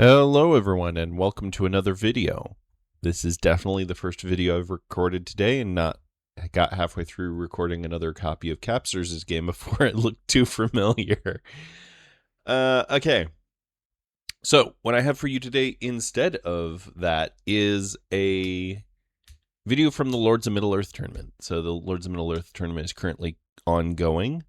Hello everyone and welcome to another video. This is definitely the first video I've recorded today and I got halfway through recording another copy of Capsters' game before it looked too familiar. Okay. So what I have for you today instead of that is a video from the Lords of Middle-earth tournament. So the Lords of Middle-earth tournament is currently ongoing,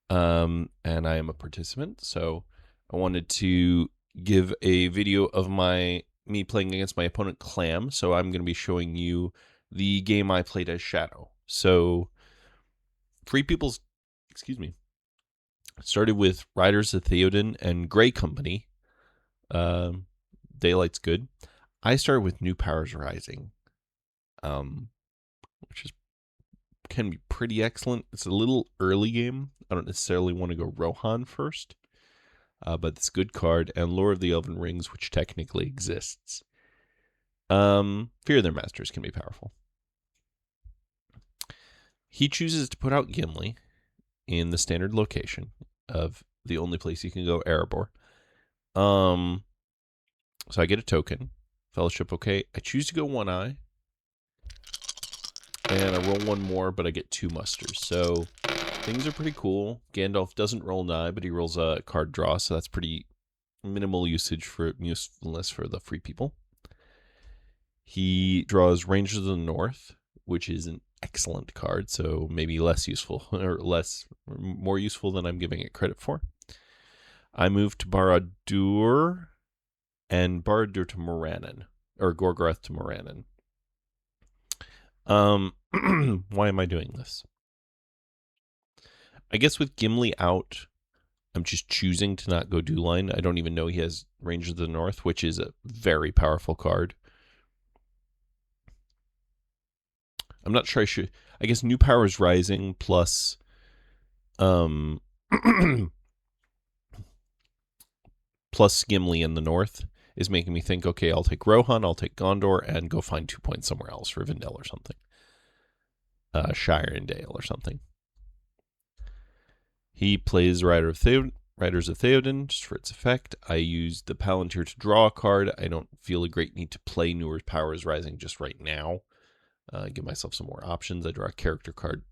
and I am a participant. So I wanted to give a video of me playing against my opponent Clam. So I'm going to be showing you the game I played as Shadow. So Free People's, started with Riders of Theoden and Grey Company. Daylight's good. I started with New Powers Rising, which can be pretty excellent. It's a little early game. I don't necessarily want to go Rohan first. But it's a good card, and Lore of the Elven Rings, which technically exists. Fear Their Masters can be powerful. He chooses to put out Gimli in the standard location of the only place you can go, Erebor. So I get a token. Fellowship, okay. I choose to go One Eye. And I roll one more, but I get two musters. So things are pretty cool. Gandalf doesn't roll an eye, but he rolls a card draw, so that's pretty minimal usefulness for the free people. He draws Rangers of the North, which is an excellent card, so maybe less useful, or more useful than I'm giving it credit for. I move to Barad-dûr, and Barad-dûr to Morannon, or Gorgoroth to Morannon. Why am I doing this? I guess with Gimli out, I'm just choosing to not go Dewline. I don't even know he has Rangers of the North, which is a very powerful card. I'm not sure I should. I guess New Powers Rising plus plus Gimli in the North is making me think, okay, I'll take Rohan, I'll take Gondor, and go find 2 points somewhere else, Rivendell or something. Shire and Dale or something. He plays Riders of Theoden just for its effect. I use the Palantir to draw a card. I don't feel a great need to play Newer Powers Rising just right now. Give myself some more options. I draw a character card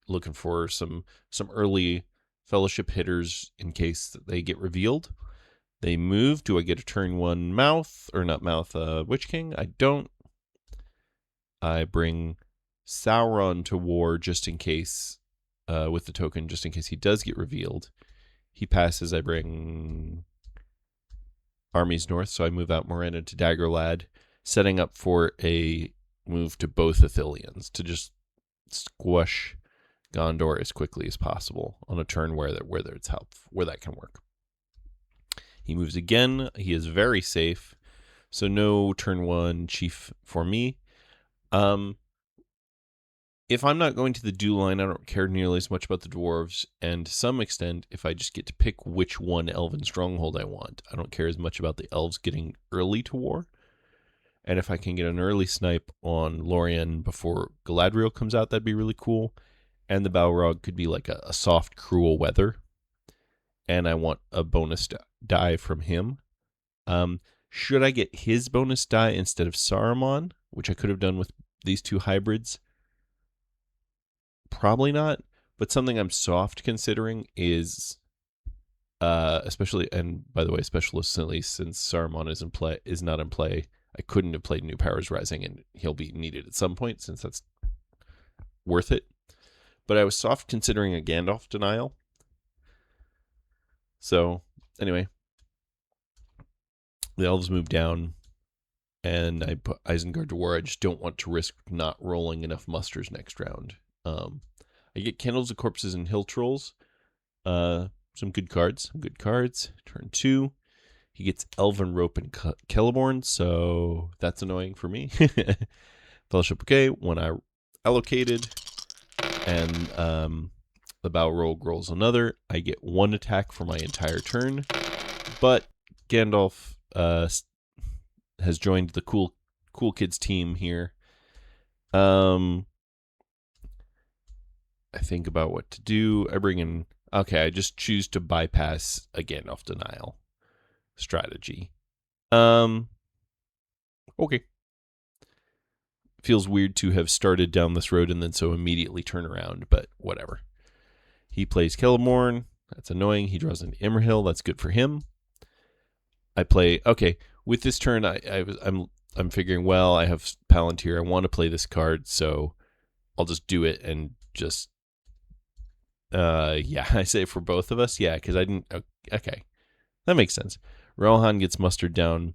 looking for some early Fellowship hitters in case they get revealed. They move. Do I get a turn one Witch King? I don't. I bring Sauron to war just in case, with the token, just in case he does get revealed. He passes. I bring armies north, so I move out Morannon to Daggerlad, setting up for a move to both Ithillians to just squash Gondor as quickly as possible on a turn where that can work. He moves again. He is very safe, so no turn one chief for me. If I'm not going to the Dewline, I don't care nearly as much about the dwarves, and to some extent, if I just get to pick which one elven stronghold I want, I don't care as much about the elves getting early to war. And if I can get an early snipe on Lorien before Galadriel comes out, that'd be really cool. And the Balrog could be like a soft, cruel weather. And I want a bonus die from him. Should I get his bonus die instead of Saruman, which I could have done with these two hybrids? Probably not. But something I'm soft considering is, especially, and by the way, especially since Saruman is not in play, I couldn't have played New Powers Rising, and he'll be needed at some point since that's worth it. But I was soft considering a Gandalf denial. So, anyway, the elves move down, and I put Isengard to war. I just don't want to risk not rolling enough musters next round. I get Candles of Corpses and Hill Trolls. Some good cards. Turn 2. He gets Elven Rope and Celeborn, so that's annoying for me. Fellowship, okay. When I allocated, and the Balrog rolls another, I get one attack for my entire turn. But Gandalf has joined the cool kids team here. I think about what to do. I bring in. Okay, I just choose to bypass a Gandalf denial strategy. Okay. Feels weird to have started down this road and then so immediately turn around, but whatever. He plays Kellamorn. That's annoying. He draws an Imrahil. That's good for him. I play with this turn. I'm figuring, well, I have Palantir. I want to play this card, so I'll just do it and just yeah. I say for both of us, yeah, because I didn't. Okay, that makes sense. Rohan gets mustered down.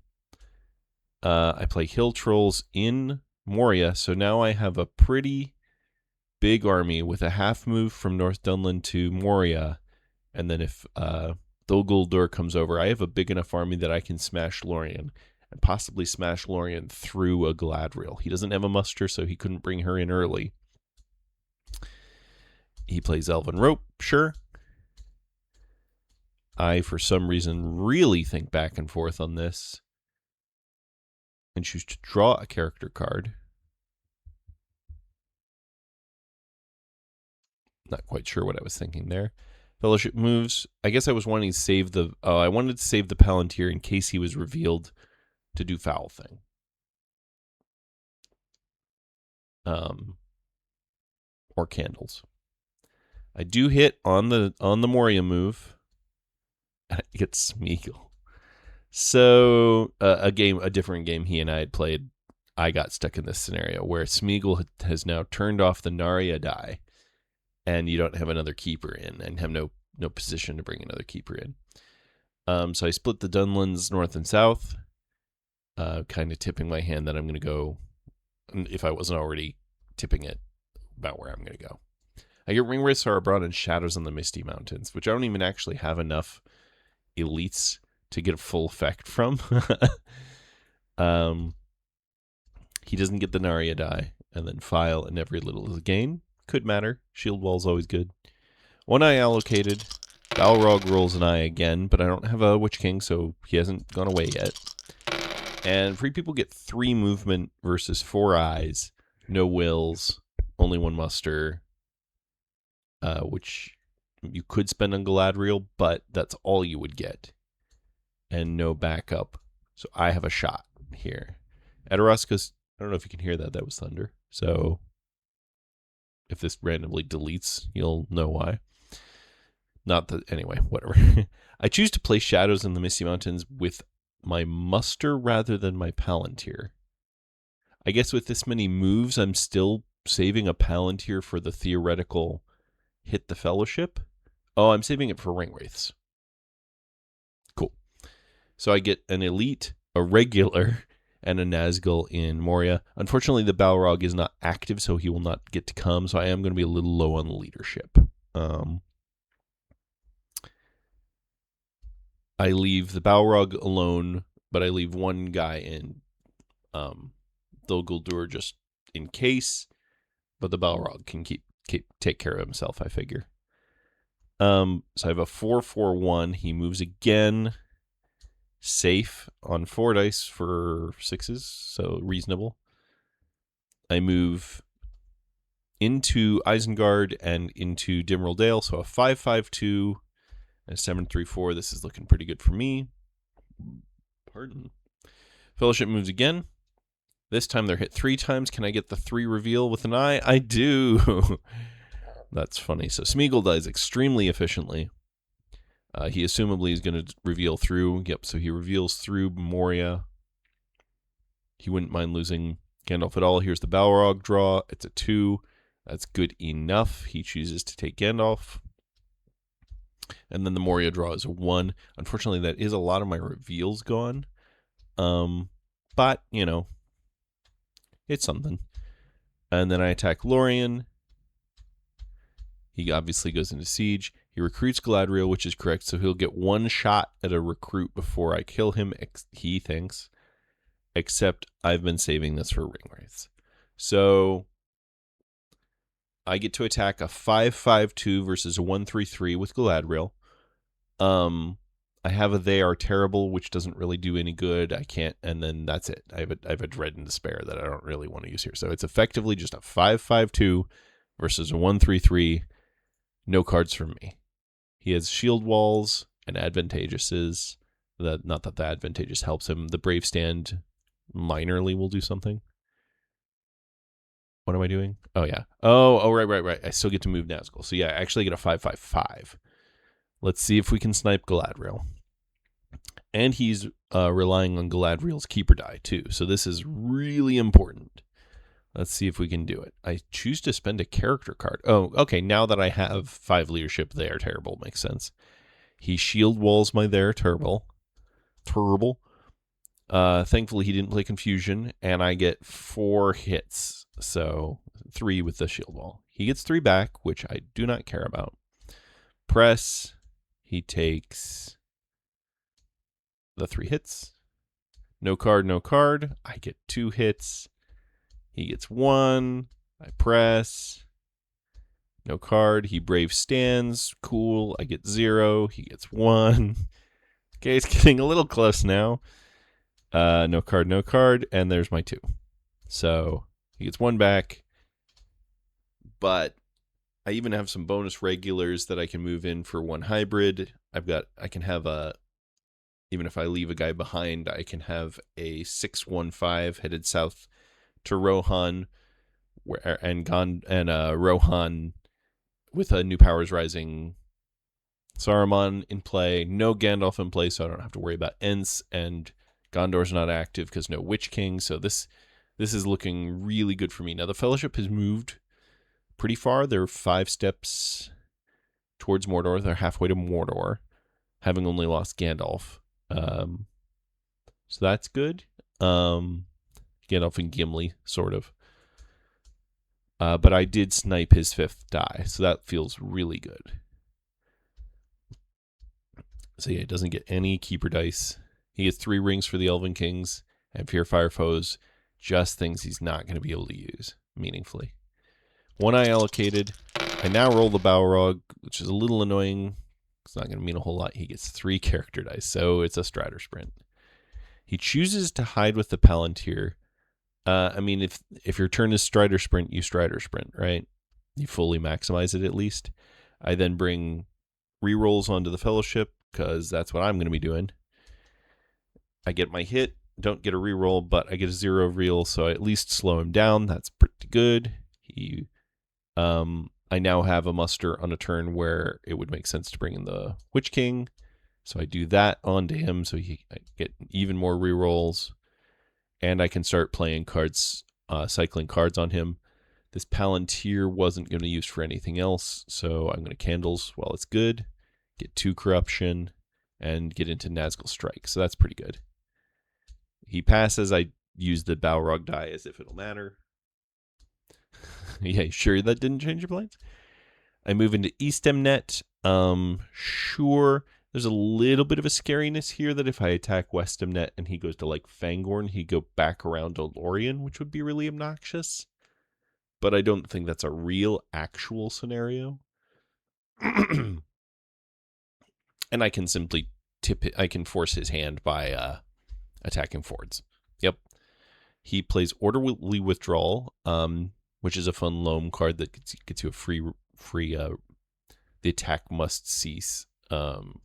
I play Hill Trolls in Moria, so now I have a pretty big army with a half move from North Dunland to Moria, and then if Dol Guldur comes over, I have a big enough army that I can smash Lorien, and possibly smash Lorien through a Galadriel. He doesn't have a muster, so he couldn't bring her in early. He plays Elven Rope, sure. I, for some reason, really think back and forth on this and choose to draw a character card. Not quite sure what I was thinking there. Fellowship moves. I guess I was wanting to save the... I wanted to save the Palantir in case he was revealed to do Foul Thing. Or Candles. I do hit on the Moria move. I get Smeagol. So a different game he and I had played, I got stuck in this scenario where Smeagol has now turned off the Narya die, and you don't have another keeper in, and have no position to bring another keeper in. So I split the Dunlands north and south, kind of tipping my hand that I'm going to go, if I wasn't already tipping it, about where I'm going to go. I get Ringwraiths, Arabrawn, and Shadows on the Misty Mountains, which I don't even actually have enough elites to get a full effect from. He doesn't get the Narya die, and then File and every little is a gain. Could matter. Shield Wall's always good. One eye allocated. Balrog rolls an eye again, but I don't have a Witch King, so he hasn't gone away yet. And free people get 3 movement versus 4 eyes, no wills, only 1 muster, which you could spend on Galadriel, but that's all you would get. And no backup. So I have a shot here. Edoraska's, I don't know if you can hear that. That was thunder. So if this randomly deletes, you'll know why. Not that, anyway, whatever. I choose to play Shadows in the Misty Mountains with my muster rather than my Palantir. I guess with this many moves, I'm still saving a Palantir for the theoretical hit the Fellowship. Oh, I'm saving it for Ringwraiths. Cool. So I get an elite, a regular, and a Nazgul in Moria. Unfortunately, the Balrog is not active, so he will not get to come, so I am going to be a little low on leadership. I leave the Balrog alone, but I leave one guy in Dol Guldur just in case, but the Balrog can take care of himself, I figure. So I have a 4/4/1. He moves again. Safe on 4 dice for 6s, so reasonable. I move into Isengard and into Dimrill Dale, so a 5/5/2 and 7/3/4. This is looking pretty good for me. Pardon. Fellowship moves again. This time they're hit 3 times. Can I get the 3 reveal with an eye? I do. That's funny. So Smeagol dies extremely efficiently. He assumably is going to reveal through. Yep, so he reveals through Moria. He wouldn't mind losing Gandalf at all. Here's the Balrog draw. It's a 2. That's good enough. He chooses to take Gandalf. And then the Moria draw is a 1. Unfortunately, that is a lot of my reveals gone. But, you know, it's something. And then I attack Lorien. He obviously goes into siege. He recruits Galadriel, which is correct, so he'll get 1 shot at a recruit before I kill him, he thinks. Except I've been saving this for Ringwraiths. So I get to attack a 5/5/2 versus a 1/3/3 with Galadriel. I have a They Are Terrible, which doesn't really do any good. I can't, and then that's it. I have a Dread and Despair that I don't really want to use here. So it's effectively just a 5/5/2 versus a 1/3/3. No cards from me. He has shield walls and advantageouses Not that the advantageous helps him. The brave stand minorly will do something. What am I doing? Oh yeah. Oh right. I still get to move Nazgul. So yeah, I actually get a 5/5/5. Let's see if we can snipe Galadriel. And he's relying on Galadriel's keeper die too. So this is really important. Let's see if we can do it. I choose to spend a character card. Oh, okay. Now that I have 5 leadership, they are terrible. Makes sense. He shield walls my there terrible. Thankfully, he didn't play confusion, and I get 4 hits. So 3 with the shield wall. He gets 3 back, which I do not care about. Press. He takes the 3 hits. No card, no card. I get 2 hits. He gets 1. I press. No card. He brave stands. Cool. I get 0. He gets 1. Okay, it's getting a little close now. No card, no card. And there's my 2. So he gets 1 back. But I even have some bonus regulars that I can move in for 1 hybrid. I can have even if I leave a guy behind, I can have a 6/1/5 headed south to Rohan, Rohan with a New Powers Rising Saruman in play, no Gandalf in play, so I don't have to worry about Ents, and Gondor's not active because no Witch King. So this is looking really good for me. Now the Fellowship has moved pretty far. They're 5 steps towards Mordor. They're halfway to Mordor, having only lost Gandalf. So that's good. Gandalf and Gimli, sort of. But I did snipe his 5th die, so that feels really good. So yeah, he doesn't get any keeper dice. He gets 3 rings for the Elven Kings and Fear Fire Foes, just things he's not going to be able to use meaningfully. 1 eye allocated. I now roll the Balrog, which is a little annoying. It's not going to mean a whole lot. He gets 3 character dice, so it's a Strider Sprint. He chooses to hide with the Palantir. I mean, if your turn is Strider Sprint, you Strider Sprint, right? You fully maximize it at least. I then bring rerolls onto the Fellowship, because that's what I'm going to be doing. I get my hit, don't get a reroll, but I get a 0 reel, so I at least slow him down. That's pretty good. I now have a muster on a turn where it would make sense to bring in the Witch King, so I do that onto him, so I get even more rerolls, and I can start playing cards, cycling cards on him. This Palantir wasn't going to be used for anything else, so I'm going to Candles while it's good, get 2 corruption, and get into Nazgul Strike, so that's pretty good. He passes. I use the Balrog die as if it'll matter. Yeah, sure that didn't change your plans? I move into Eastemnet. Sure. There's a little bit of a scariness here that if I attack Westemnet and he goes to like Fangorn, he'd go back around to Lorien, which would be really obnoxious. But I don't think that's a real, actual scenario. And I can simply tip it. I can force his hand by attacking Fords. Yep. He plays Orderly Withdrawal, which is a fun LoME card that gets you a free. The attack must cease. You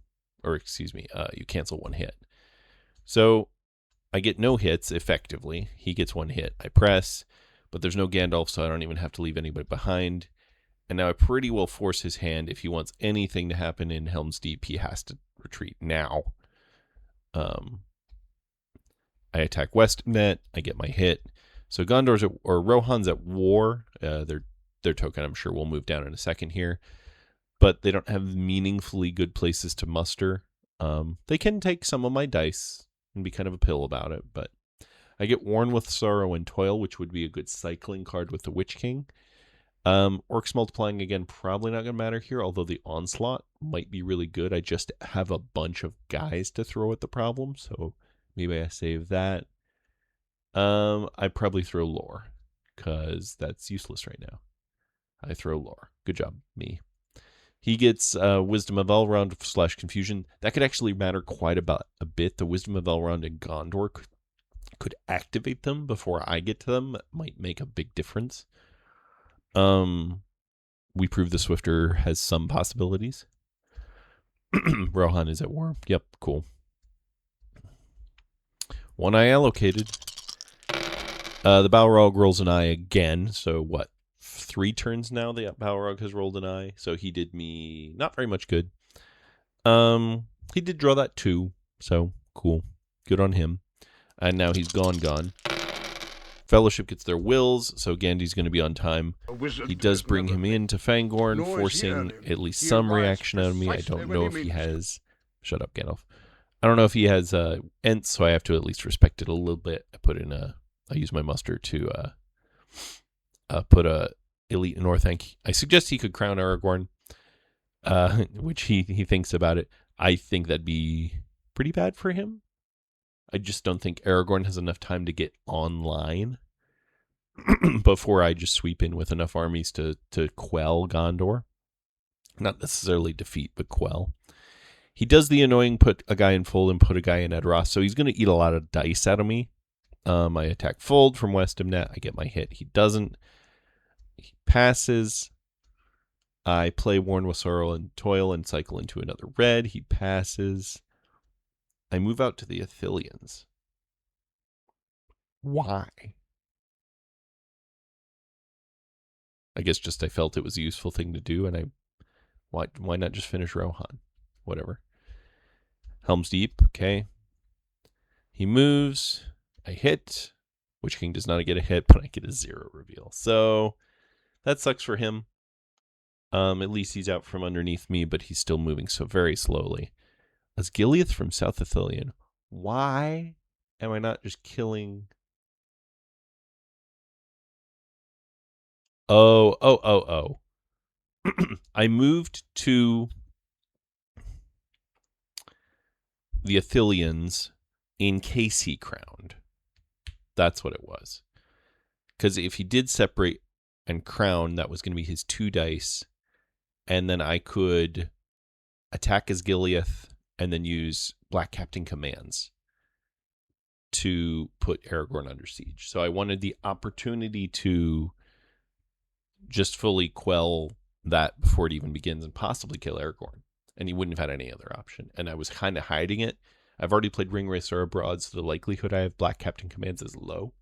cancel 1 hit. So I get no hits effectively. He gets 1 hit. I press, but there's no Gandalf, so I don't even have to leave anybody behind. And now I pretty well force his hand. If he wants anything to happen in Helm's Deep, he has to retreat now. I attack Westnet. I get my hit. So Rohan's at war. Their token, I'm sure, will move down in a second here. But they don't have meaningfully good places to muster. They can take some of my dice and be kind of a pill about it. But I get Worn with Sorrow and Toil, which would be a good cycling card with the Witch King. Orcs Multiplying, again, probably not going to matter here, although the Onslaught might be really good. I just have a bunch of guys to throw at the problem, so maybe I save that. I probably throw Lore, because that's useless right now. I throw Lore. Good job, me. He gets Wisdom of Elrond / Confusion. That could actually matter quite a bit. The Wisdom of Elrond and Gondor could activate them before I get to them. It might make a big difference. We prove the Swifter has some possibilities. Rohan is at war. Yep, cool. One eye allocated. The Balrog rolls an eye again. So what? 3 turns now the Balrog has rolled an eye. So he did me not very much good. He did draw that 2. So cool. Good on him. And now he's gone. Fellowship gets their wills, so Gandhi's going to be on time. He does bring him into Fangorn, forcing at least some reaction out of me. I don't know if he has... Shut up, Gandalf. I don't know if he has Ents, so I have to at least respect it a little bit. I use my muster to put a Elite in Orthanc. I suggest he could crown Aragorn, which he thinks about it. I think that'd be pretty bad for him. I just don't think Aragorn has enough time to get online before I just sweep in with enough armies to quell Gondor. Not necessarily defeat, but quell. He does the annoying put a guy in Fold and put a guy in Edros, so he's going to eat a lot of dice out of me. I attack Fold from West of Net. I get my hit. He doesn't. He passes. I play Worn with Sorrow and Toil and cycle into another red. He passes. I move out to the Ithilians. Why? I guess just I felt it was a useful thing to do, and why not just finish Rohan? Whatever. Helm's Deep, okay. He moves. I hit. Witch King does not get a hit, but I get a 0 reveal. So that sucks for him. At least he's out from underneath me, but he's still moving so very slowly. Osgiliath from South Ithilien. Why am I not just killing... Oh. I moved to the Ithilians in case he crowned. That's what it was. Because if he did separate and crown, that was going to be his 2 dice. And then I could attack Osgiliath and then use Black Captain commands to put Aragorn under siege. So I wanted the opportunity to just fully quell that before it even begins and possibly kill Aragorn. And he wouldn't have had any other option. And I was kind of hiding it. I've already played Ringwraiths Abroad, so the likelihood I have Black Captain commands is low.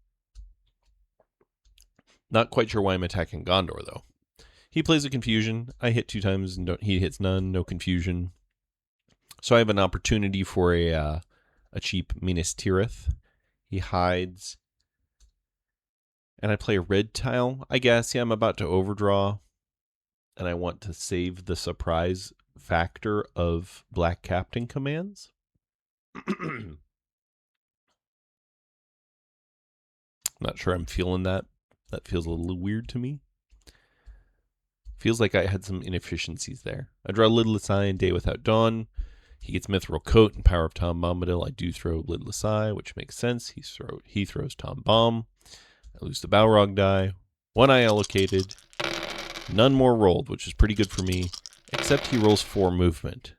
Not quite sure why I'm attacking Gondor, though. He plays a confusion. I hit 2 times, and he hits none, no confusion. So I have an opportunity for a cheap Minas Tirith. He hides. And I play a red tile, I guess. Yeah, I'm about to overdraw. And I want to save the surprise factor of Black Captain commands. Not sure I'm feeling that. That feels a little weird to me. Feels like I had some inefficiencies there. I draw Lidless Eye and Day Without Dawn. He gets Mithril Coat and Power of Tom Bombadil. I do throw Lidless Eye, which makes sense. He throws Tom Bomb. I lose the Balrog die. 1 eye allocated. None more rolled, which is pretty good for me. Except he rolls 4 movement.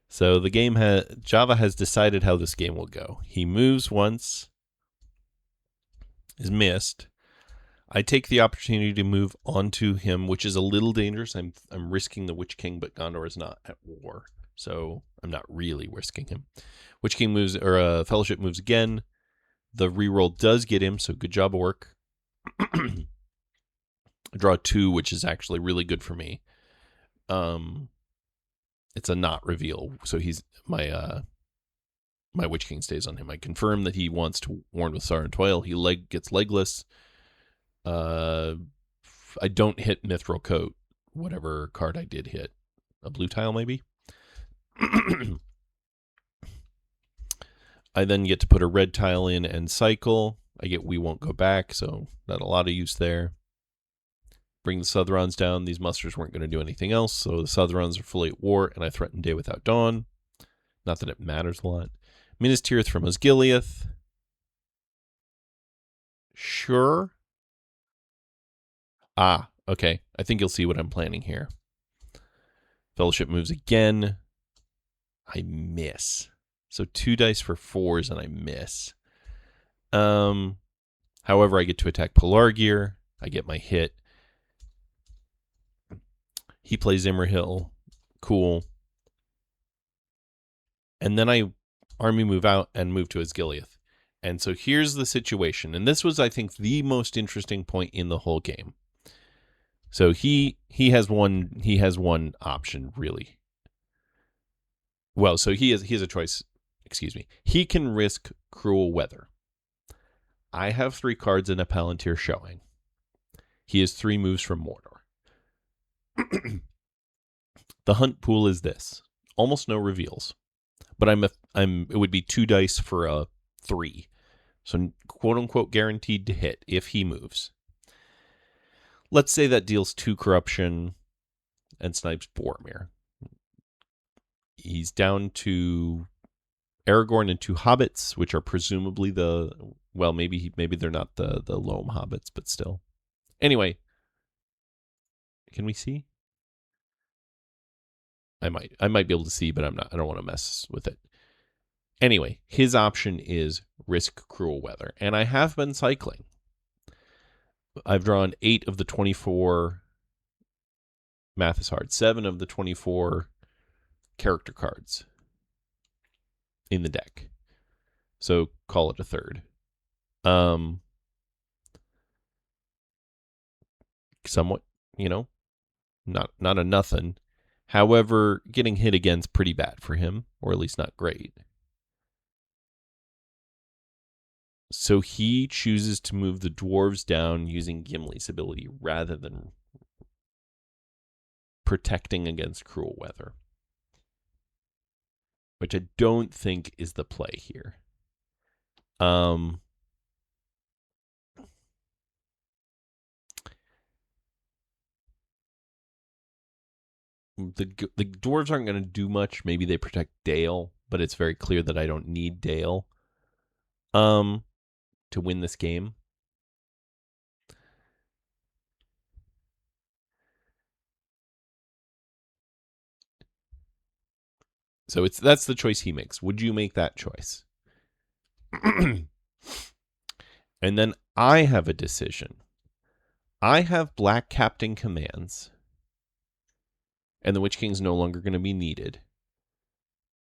So the game Java has decided how this game will go. He moves once. Is missed. I take the opportunity to move onto him, which is a little dangerous. I'm risking the Witch King, but Gondor is not at war, so I'm not really risking him. Witch King moves, or Fellowship moves again. The reroll does get him, so good job of work. I draw 2, which is actually really good for me. It's a not reveal, so he's my Witch King stays on him. I confirm that he wants to warn with Sorrow and Toil. He gets legless. I don't hit Mithril Coat, whatever card I did hit. A blue tile, maybe? I then get to put a red tile in and cycle. I get We Won't Go Back, so not a lot of use there. Bring the Southrons down. These musters weren't going to do anything else, so the Southrons are fully at war, and I threaten Day Without Dawn. Not that it matters a lot. Minas Tirith from Osgiliath. Sure. Ah, okay. I think you'll see what I'm planning here. Fellowship moves again. I miss. So 2 dice for 4s and I miss. However, I get to attack Pelargir. I get my hit. He plays Imrahil. Cool. And then I army move out and move to Osgiliath. And so here's the situation. And this was, I think, the most interesting point in the whole game. So he has one option, really. Well, so he has a choice. Excuse me. He can risk Cruel Weather. I have 3 cards in a Palantir showing. He has 3 moves from Mordor. The hunt pool is this. Almost no reveals. But it would be 2 dice for a 3. So quote unquote guaranteed to hit if he moves. Let's say that deals 2 corruption and snipes Boromir. He's down to Aragorn and 2 hobbits, which are presumably maybe they're not the LoME hobbits, but still. Anyway, can we see? I might be able to see, but I'm not. I don't want to mess with it. Anyway, his option is risk Cruel Weather, and I have been cycling. I've drawn 8 of the 24. Math is hard. 7 of the 24 character cards in the deck. So call it a third. Somewhat, not a nothing. However, getting hit again's pretty bad for him, or at least not great. So he chooses to move the dwarves down using Gimli's ability rather than protecting against Cruel Weather, which I don't think is the play here. The dwarves aren't going to do much. Maybe they protect Dale, but it's very clear that I don't need Dale to win this game. So that's the choice he makes. Would you make that choice? And then I have a decision. I have Black Captain commands, and the Witch King's no longer going to be needed,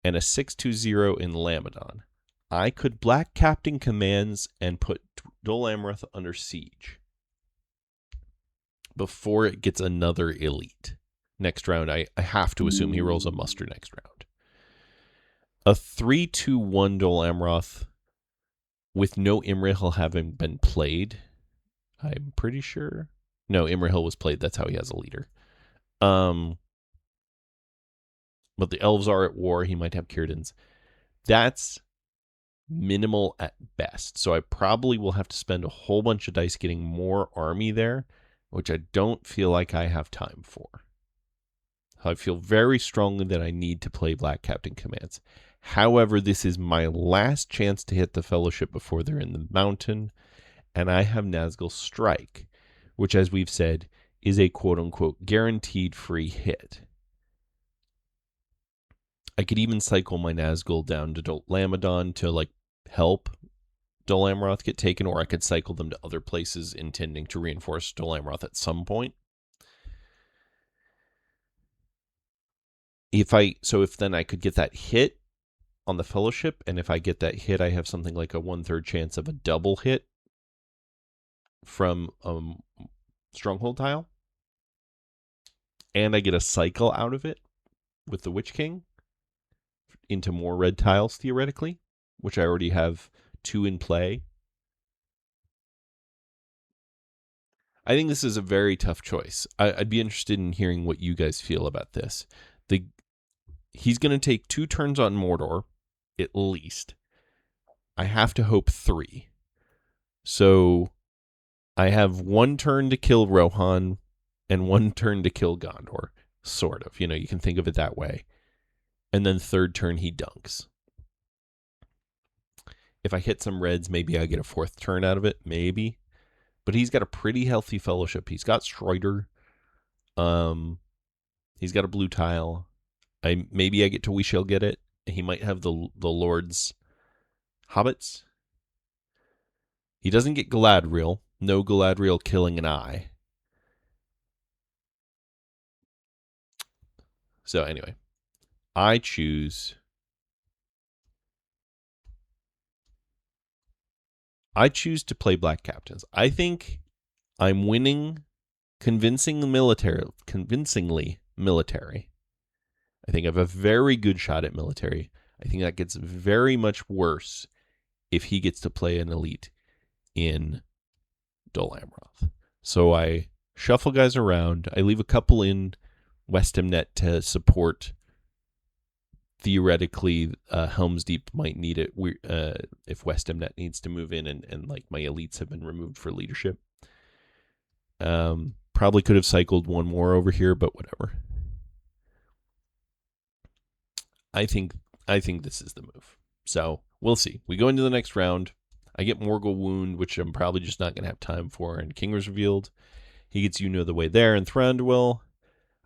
and a 6/2/0 in Lamadon. I could Black Captain commands and put Dol Amroth under siege before it gets another elite. Next round, I have to assume he rolls a muster next round. A 3/2/1 Dol Amroth with no Imrahil having been played, I'm pretty sure. No, Imrahil was played. That's how he has a leader. But the elves are at war. He might have Círdan's. That's minimal at best. So I probably will have to spend a whole bunch of dice getting more army there, which I don't feel like I have time for. I feel very strongly that I need to play Black Captain commands. However, this is my last chance to hit the Fellowship before they're in the mountain, and I have Nazgul's Strike, which, as we've said, is a quote-unquote guaranteed free hit. I could even cycle my Nazgul down to Lamadon to help Dol Amroth get taken, or I could cycle them to other places intending to reinforce Dol Amroth at some point. If then I could get that hit on the Fellowship, and if I get that hit, I have something like a 1/3 chance of a double hit from Stronghold tile, and I get a cycle out of it with the Witch King into more red tiles, theoretically, which I already have 2 in play. I think this is a very tough choice. I'd be interested in hearing what you guys feel about this. He's going to take 2 turns on Mordor, at least. I have to hope 3. So I have 1 turn to kill Rohan and 1 turn to kill Gondor, sort of. You can think of it that way. And then 3rd turn, he dunks. If I hit some reds, maybe I get a 4th turn out of it, maybe. But he's got a pretty healthy Fellowship. He's got Strider. He's got a blue tile. Maybe I get to We Shall Get It. He might have the Lord's Hobbits. He doesn't get Galadriel. No Galadriel killing an eye. So anyway, I choose I choose to play black captains. I think I'm winning convincingly military. I think I have a very good shot at military. I think that gets very much worse if he gets to play an elite in Dol Amroth. So I shuffle guys around. I leave a couple in Westamnet to support. Theoretically, Helm's Deep might need it if Westamnet needs to move in and like my elites have been removed for leadership. Probably could have cycled one more over here, but whatever. I think this is the move. So we'll see. We go into the next round. I get Morgul Wound, which I'm probably just not going to have time for, and King was revealed. He gets the way there, and Thranduil.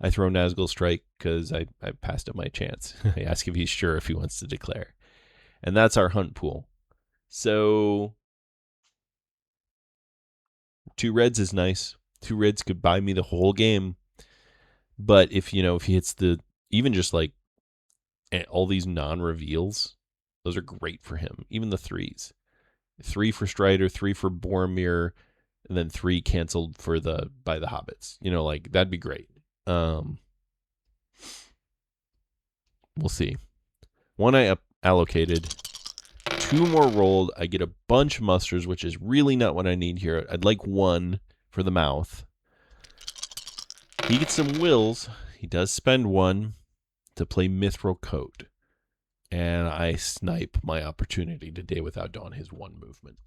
I throw Nazgul Strike because I passed up my chance. I ask if he's sure if he wants to declare. And that's our hunt pool. So 2 reds is nice. 2 reds could buy me the whole game. But if he hits even just like all these non-reveals, those are great for him. Even the 3s. 3 for Strider, 3 for Boromir, and then 3 canceled by the Hobbits. Like that'd be great. We'll see. 1 I allocated. 2 more rolled. I get a bunch of musters, which is really not what I need here. I'd like 1 for the mouth. He gets some wills. He does spend 1 to play Mithril Coat. And I snipe my opportunity to Day Without Dawn, his 1 movement.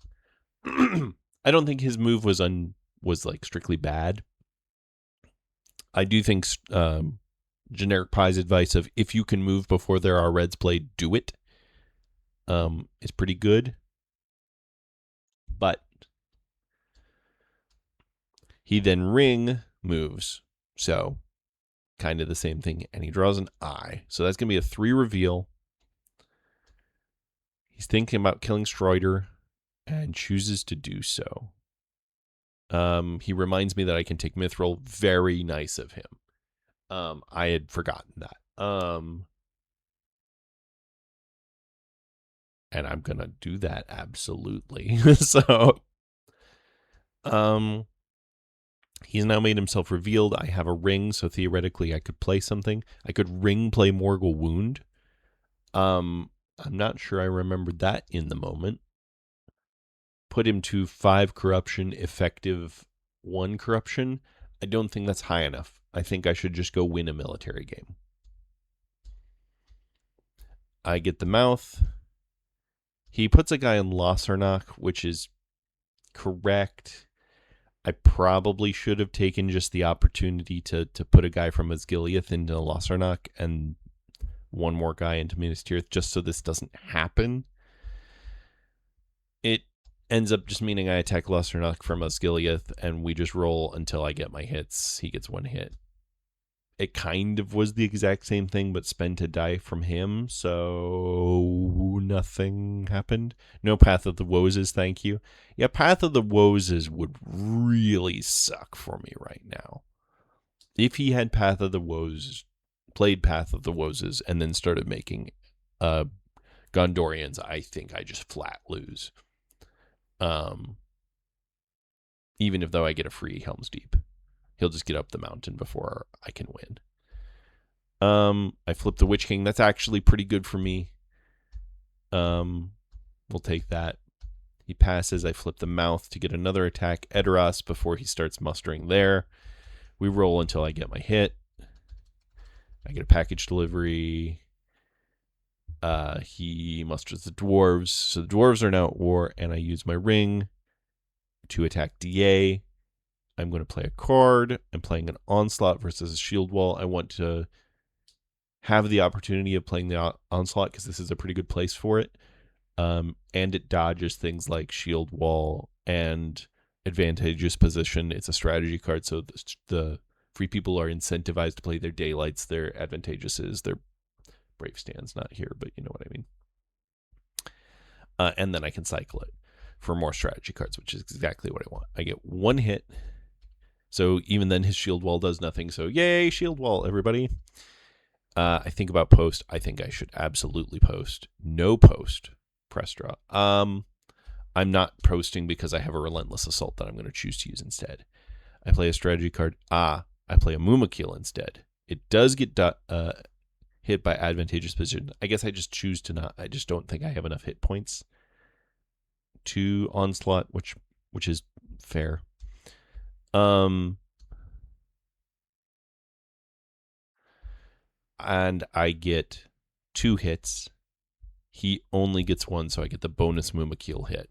I don't think his move was like strictly bad. I do think generic Pie's advice of if you can move before there are reds played, do it. Is pretty good. But he then ring moves. So kind of the same thing. And he draws an eye. So that's going to be a 3 reveal. He's thinking about killing Strider and chooses to do so. He reminds me that I can take Mithril. Very nice of him. I had forgotten that. And I'm going to do that absolutely. So, he's now made himself revealed. I have a ring, so theoretically I could play something. I could ring play Morgul Wound. I'm not sure I remembered that in the moment. Put him to 5 corruption, effective 1 corruption. I don't think that's high enough. I think I should just go win a military game. I get the mouth. He puts a guy in Lossarnach, which is correct. I probably should have taken just the opportunity to put a guy from Osgiliath into Lossarnach and 1 more guy into Minas Tirith, just so this doesn't happen. It ends up just meaning I attack Lossarnach from Osgiliath, and we just roll until I get my hits. He gets 1 hit. It kind of was the exact same thing, but spend to die from him, so nothing happened. No Path of the Woses, thank you. Yeah, Path of the Woses would really suck for me right now. If he had Path of the Woses, played Path of the Woses, and then started making Gondorians, I think I just flat lose. Even if though I get a free Helm's Deep. He'll just get up the mountain before I can win. I flip the Witch King. That's actually pretty good for me. We'll take that. He passes. I flip the mouth to get another attack. Edoras before he starts mustering there. We roll until I get my hit. I get a package delivery. He musters the dwarves. So the dwarves are now at war, and I use my ring to attack DA. I'm going to play a card. I'm playing an Onslaught versus a Shield Wall. I want to have the opportunity of playing the Onslaught because this is a pretty good place for it. And it dodges things like Shield Wall and Advantageous Position. It's a strategy card, so the free people are incentivized to play their Daylights, their Advantageouses, their Brave Stands. Not here, but you know what I mean. And then I can cycle it for more strategy cards, which is exactly what I want. I get 1 hit. So even then his Shield Wall does nothing. So yay, Shield Wall, everybody. I think about post. I think I should absolutely post. No post. Press draw. I'm I'm not posting because I have a Relentless Assault that I'm going to choose to use instead. I play a strategy card. I play a Mumakil instead. It does get hit by advantageous position. I guess I just choose to not. I just don't think I have enough hit points to Onslaught, which is fair. And I get 2 hits. He only gets 1, so I get the bonus Mumakil hit,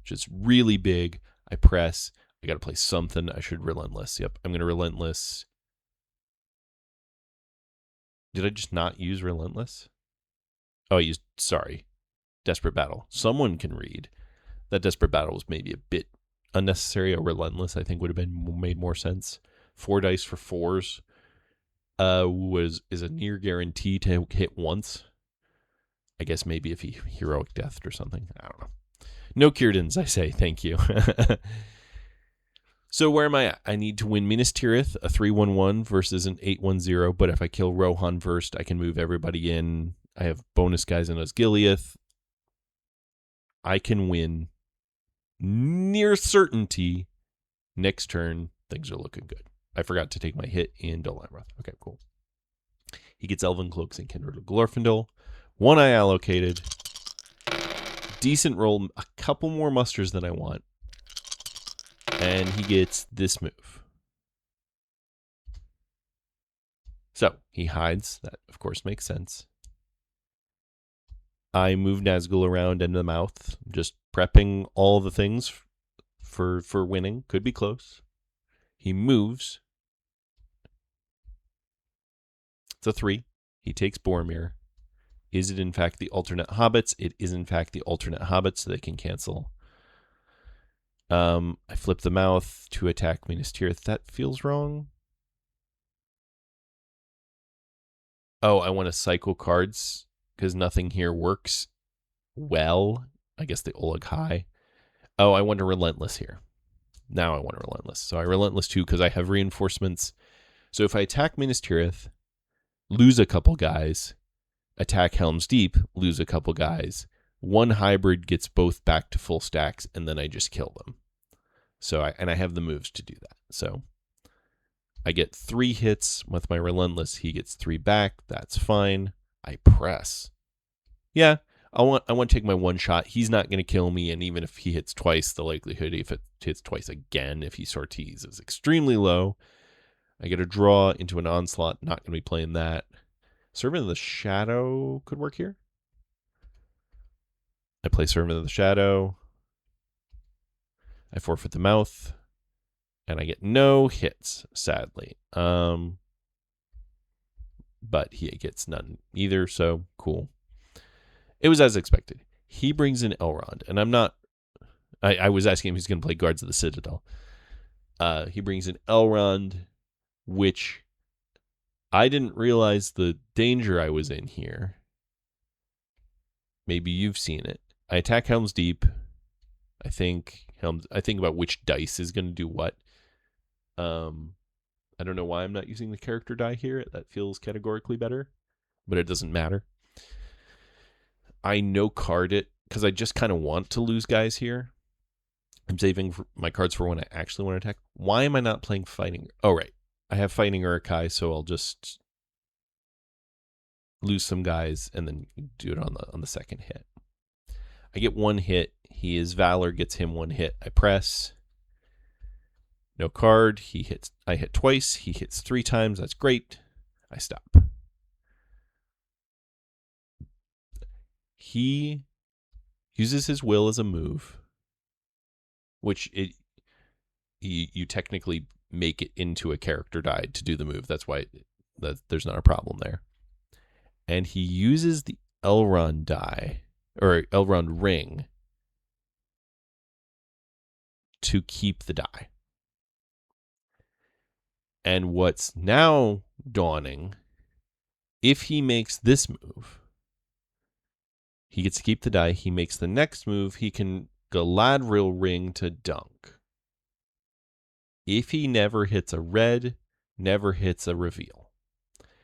which is really big. I press. I got to play something. I should Relentless. Yep, I'm going to Relentless. Did I just not use Relentless? Oh, I used, sorry, Desperate Battle. Someone can read. That Desperate Battle was maybe a bit unnecessary. A Relentless, I think, would have been made more sense. 4 dice for 4s is a near guarantee to hit once. I guess maybe if he Heroic Death or something. I don't know. No Kirdans, I say. Thank you. So where am I at? I need to win Minas Tirith, a 3/1/1 versus an 8/1/0. But if I kill Rohan first, I can move everybody in. I have bonus guys in Osgiliath. I can win near certainty. Next turn, things are looking good. I forgot to take my hit in Dol Amroth. Okay, cool. He gets Elven Cloaks and Kindred of Glorfindel. 1 I allocated. Decent roll. A couple more musters than I want. And he gets this move. So he hides. That, of course, makes sense. I move Nazgul around into the mouth, just prepping all the things for winning. Could be close. He moves. It's a 3. He takes Boromir. Is it in fact the alternate hobbits? It is in fact the alternate hobbits, so they can cancel. I flip the mouth to attack Minas Tirith. That feels wrong. Oh, I want to cycle cards because nothing here works well. I guess the Oleg High. Oh, I want a Relentless here. Now I want a Relentless. So I Relentless 2 because I have reinforcements. So if I attack Minas Tirith, lose a couple guys, attack Helm's Deep, lose a couple guys, 1 hybrid gets both back to full stacks, and then I just kill them. So I have the moves to do that. So I get 3 hits with my Relentless. He gets 3 back. That's fine. I press. Yeah, I want to take my 1 shot. He's not going to kill me, and even if he hits twice, the likelihood if it hits twice again, if he sorties, is extremely low. I get a draw into an Onslaught. Not going to be playing that. Servant of the Shadow could work here. I play Servant of the Shadow. I forfeit the mouth. And I get no hits, sadly. But he gets none either, so cool. It was as expected. He brings in Elrond, and I'm not... I was asking him if he's going to play Guards of the Citadel. He brings in Elrond, which I didn't realize the danger I was in here. Maybe you've seen it. I attack Helm's Deep. I think about which dice is going to do what. I don't know why I'm not using the character die here. That feels categorically better, but it doesn't matter. I no card it because I just kind of want to lose guys here. I'm saving my cards for when I actually want to attack. Why am I not playing Fighting? Oh, right. I have Fighting Uruk-hai, so I'll just lose some guys and then do it on the second hit. I get 1 hit. His Valor gets him 1 hit. I press. No card. He hits. I hit twice. He hits 3 times. That's great. I stop. He uses his will as a move, which you technically make it into a character die to do the move. That's why there's not a problem there. And he uses the Elrond die, or Elrond ring, to keep the die. And what's now dawning, if he makes this move, he gets to keep the die. He makes the next move, he can Galadriel ring to dunk. If he never hits a red, never hits a reveal,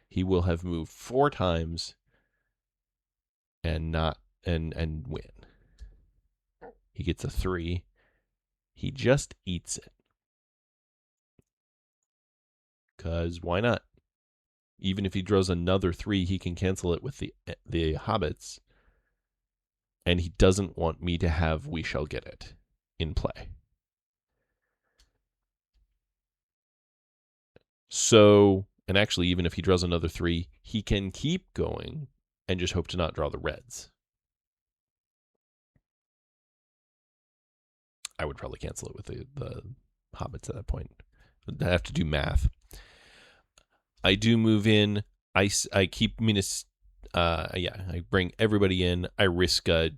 he will have moved 4 times and win. He gets a 3. He just eats it. Because why not? Even if he draws another 3, he can cancel it with the hobbits. And he doesn't want me to have We Shall Get It in play. So, and actually, even if he draws another 3, he can keep going and just hope to not draw the reds. I would probably cancel it with the hobbits at that point. I have to do math. I do move in. I keep Minas. I bring everybody in. I risk a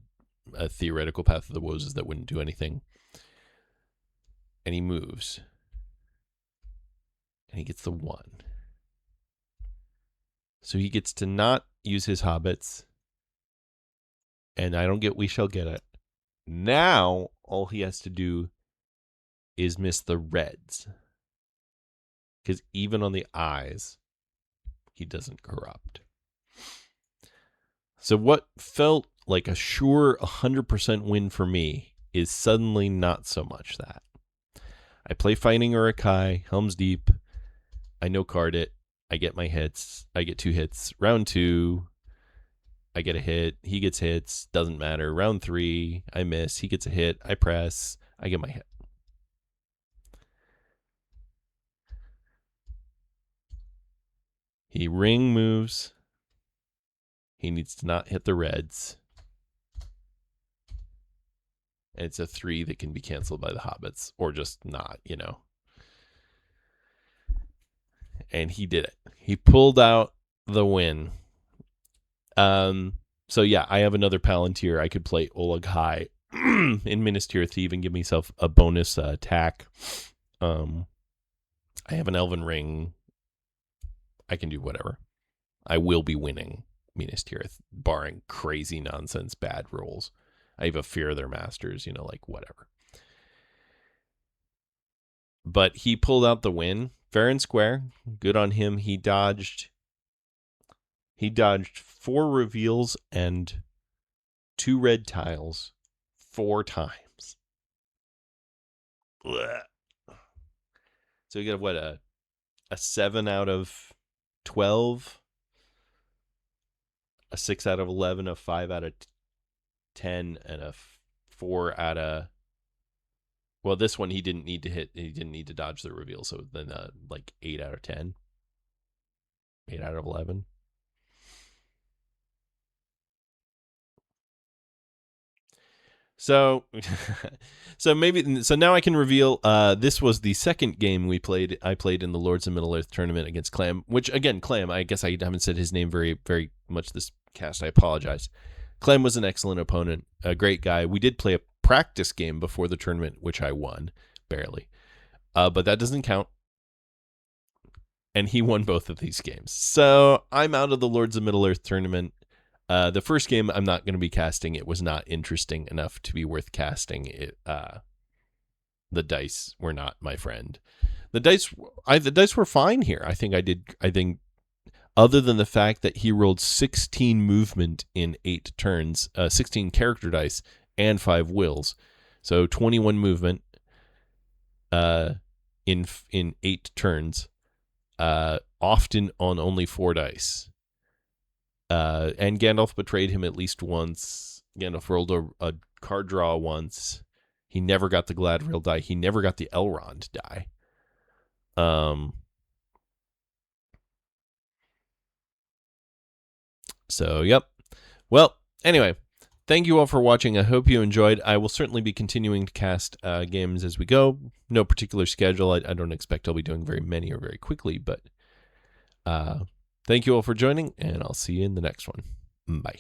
theoretical Path of the Woes that wouldn't do anything. And he moves. And he gets the 1. So he gets to not use his hobbits. And I don't get We Shall Get It. Now, all he has to do is miss the reds. Because even on the eyes, he doesn't corrupt. So what felt like a sure 100% win for me is suddenly not so much that. I play Fighting Uruk-hai, Helm's Deep. I no card it. I get my hits. I get 2 hits. Round 2, I get a hit. He gets hits. Doesn't matter. Round 3, I miss. He gets a hit. I press. I get my hit. He ring moves. He needs to not hit the reds. And it's a 3 that can be canceled by the hobbits. Or just not, And he did it. He pulled out the win. So yeah, I have another Palantir. I could play Oleg High in Minister Thief and give myself a bonus attack. I have an Elven Ring. I can do whatever. I will be winning Minas Tirith, barring crazy nonsense bad rolls. I have a Fear of Their Masters, whatever. But he pulled out the win, fair and square. Good on him. He dodged 4 reveals and 2 red tiles 4 times. Blech. So you get what, a 7 out of 12, a 6 out of 11, a 5 out of 10, and a 4 out of... Well, this one he didn't need to hit. He didn't need to dodge the reveal. So then 8 out of 10. 8 out of 11. So now I can reveal. This was the second game I played in the Lords of Middle-earth tournament against Clam. Which again, Clam. I guess I haven't said his name very, very much this cast. I apologize. Clam was an excellent opponent, a great guy. We did play a practice game before the tournament, which I won barely, but that doesn't count. And he won both of these games. So I'm out of the Lords of Middle-earth tournament. The first game I'm not going to be casting. It was not interesting enough to be worth casting. The dice were not my friend. The dice were fine here. I think other than the fact that he rolled 16 movement in 8 turns, 16 character dice and 5 wills, so 21 movement in 8 turns, often on only 4 dice. And Gandalf betrayed him at least once. Gandalf rolled a card draw once. He never got the Gladriel die. He never got the Elrond die. So, yep. Well, anyway, thank you all for watching. I hope you enjoyed. I will certainly be continuing to cast games as we go. No particular schedule. I don't expect I'll be doing very many or very quickly, but thank you all for joining, and I'll see you in the next one. Bye.